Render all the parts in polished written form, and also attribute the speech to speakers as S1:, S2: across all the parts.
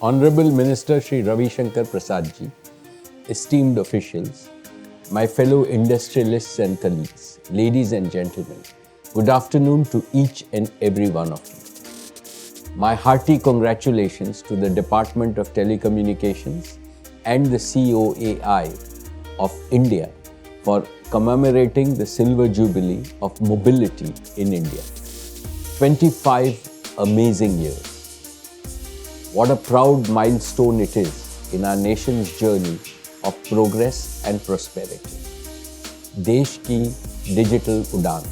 S1: Honorable Minister Shri Ravi Shankar Prasad ji, esteemed officials, my fellow industrialists and colleagues, ladies and gentlemen, good afternoon to each and every one of you. My hearty congratulations to the Department of Telecommunications and the COAI of India for commemorating the Silver Jubilee of Mobility in India. 25 amazing years. What a proud milestone it is in our nation's journey of progress and prosperity. Desh ki digital udaan.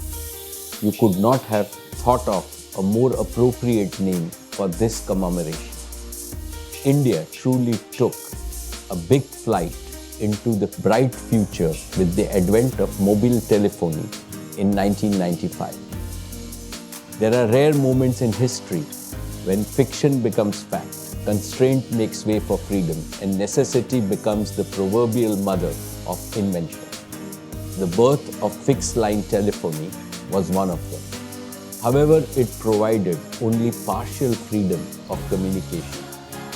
S1: You could not have thought of a more appropriate name for this commemoration. India truly took a big flight into the bright future with the advent of mobile telephony in 1995. There are rare moments in history when fiction becomes fact, constraint makes way for freedom, and necessity becomes the proverbial mother of invention. The birth of fixed-line telephony was one of them. However, it provided only partial freedom of communication.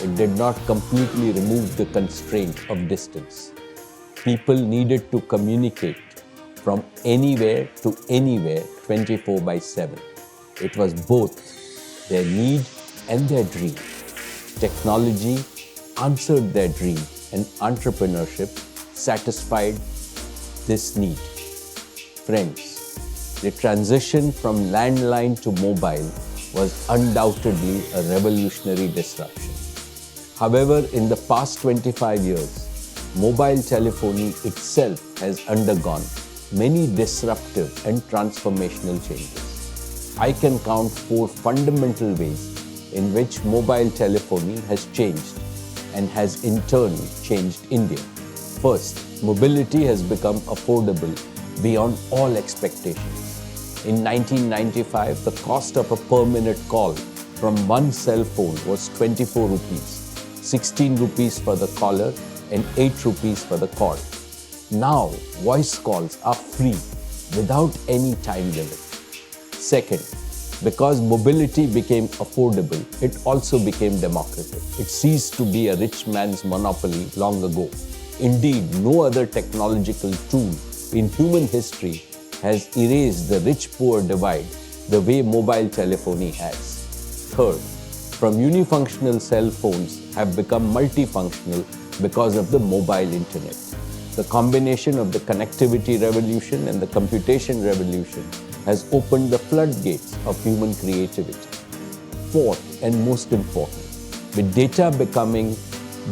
S1: It did not completely remove the constraint of distance. People needed to communicate from anywhere to anywhere 24/7. It was both their need and their dream. Technology answered their dream, and entrepreneurship satisfied this need. Friends, the transition from landline to mobile was undoubtedly a revolutionary disruption. However, in the past 25 years, mobile telephony itself has undergone many disruptive and transformational changes. I can count 4 fundamental ways in which mobile telephony has changed and has in turn changed India. First, mobility has become affordable beyond all expectations. In 1995, the cost of a per-minute call from one cell phone was 24 rupees, 16 rupees for the caller and 8 rupees for the call. Now, voice calls are free without any time limit. Second, because mobility became affordable, it also became democratic. It ceased to be a rich man's monopoly long ago. Indeed, no other technological tool in human history has erased the rich-poor divide the way mobile telephony has. Third, from unifunctional cell phones have become multifunctional because of the mobile internet. The combination of the connectivity revolution and the computation revolution has opened the floodgates of human creativity. Fourth and most important, with data becoming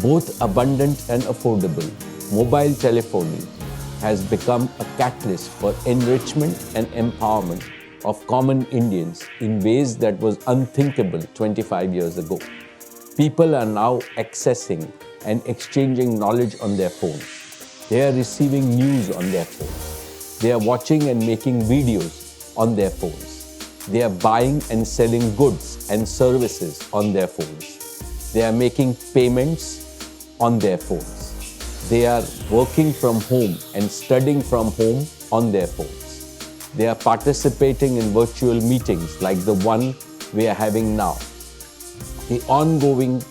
S1: both abundant and affordable, mobile telephony has become a catalyst for enrichment and empowerment of common Indians in ways that was unthinkable 25 years ago. People are now accessing and exchanging knowledge on their phones. They are receiving news on their phones. They are watching and making videos on their phones. They are buying and selling goods and services on their phones. They are making payments on their phones. They are working from home and studying from home on their phones. They are participating in virtual meetings like the one we are having now. The ongoing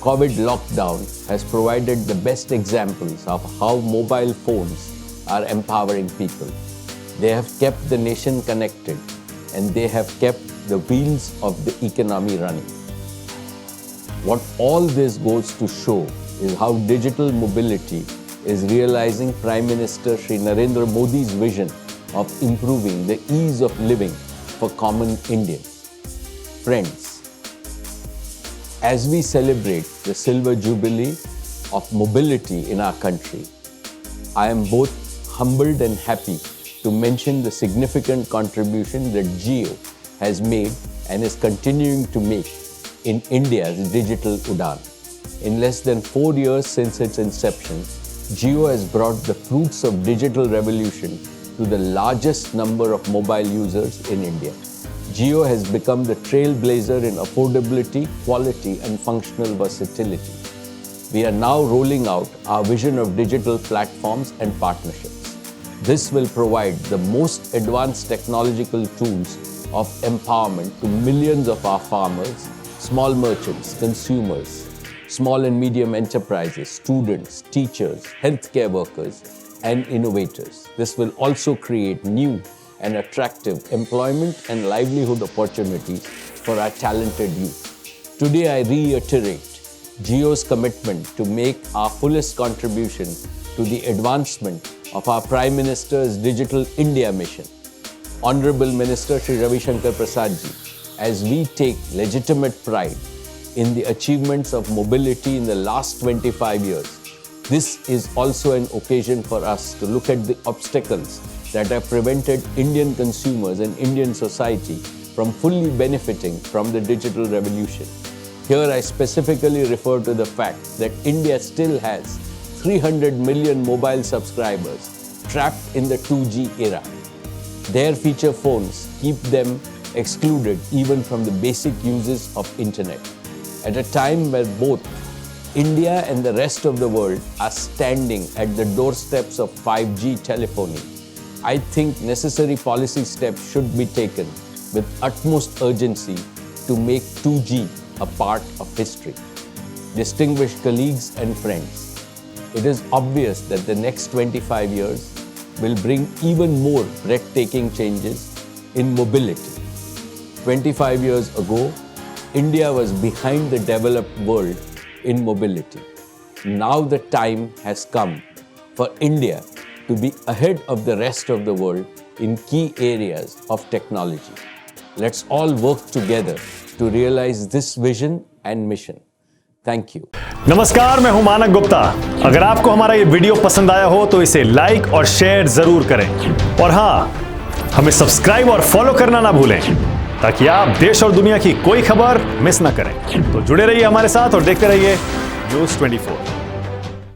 S1: COVID lockdown has provided the best examples of how mobile phones are empowering people. They have kept the nation connected, and they have kept the wheels of the economy running. What all this goes to show is how digital mobility is realizing Prime Minister Shri Narendra Modi's vision of improving the ease of living for common Indians. Friends, as we celebrate the Silver Jubilee of mobility in our country, I am both humbled and happy to mention the significant contribution that Jio has made and is continuing to make in India's digital udaan. In less than 4 years since its inception, Jio has brought the fruits of digital revolution to the largest number of mobile users in India. Jio has become the trailblazer in affordability, quality, and functional versatility. We are now rolling out our vision of digital platforms and partnerships. This will provide the most advanced technological tools of empowerment to millions of our farmers, small merchants, consumers, small and medium enterprises, students, teachers, healthcare workers, and innovators. This will also create new and attractive employment and livelihood opportunities for our talented youth. Today, I reiterate Jio's commitment to make our fullest contribution to the advancement of our Prime Minister's Digital India mission. Honorable Minister Shri Ravi Shankar Prasad ji, as we take legitimate pride in the achievements of mobility in the last 25 years, this is also an occasion for us to look at the obstacles that have prevented Indian consumers and Indian society from fully benefiting from the digital revolution. Here I specifically refer to the fact that India still has 300 million mobile subscribers trapped in the 2G era. Their feature phones keep them excluded even from the basic uses of internet. At a time where both India and the rest of the world are standing at the doorsteps of 5G telephony, I think necessary policy steps should be taken with utmost urgency to make 2G a part of history. Distinguished colleagues and friends, it is obvious that the next 25 years will bring even more breathtaking changes in mobility. 25 years ago, India was behind the developed world in mobility. Now the time has come for India to be ahead of the rest of the world in key areas of technology. Let's all work together to realize this vision and mission. Thank you.
S2: नमस्कार, मैं हूं मानक गुप्ता। अगर आपको हमारा ये video पसंद आया हो तो इसे लाइक और शेयर जरूर करें और हां, हमें सब्सक्राइब और फॉलो करना ना भूलें ताकि आप देश और दुनिया की कोई खबर मिस ना करें। तो जुड़े रहिए हमारे साथ और देखते रहिए न्यूज़ 24।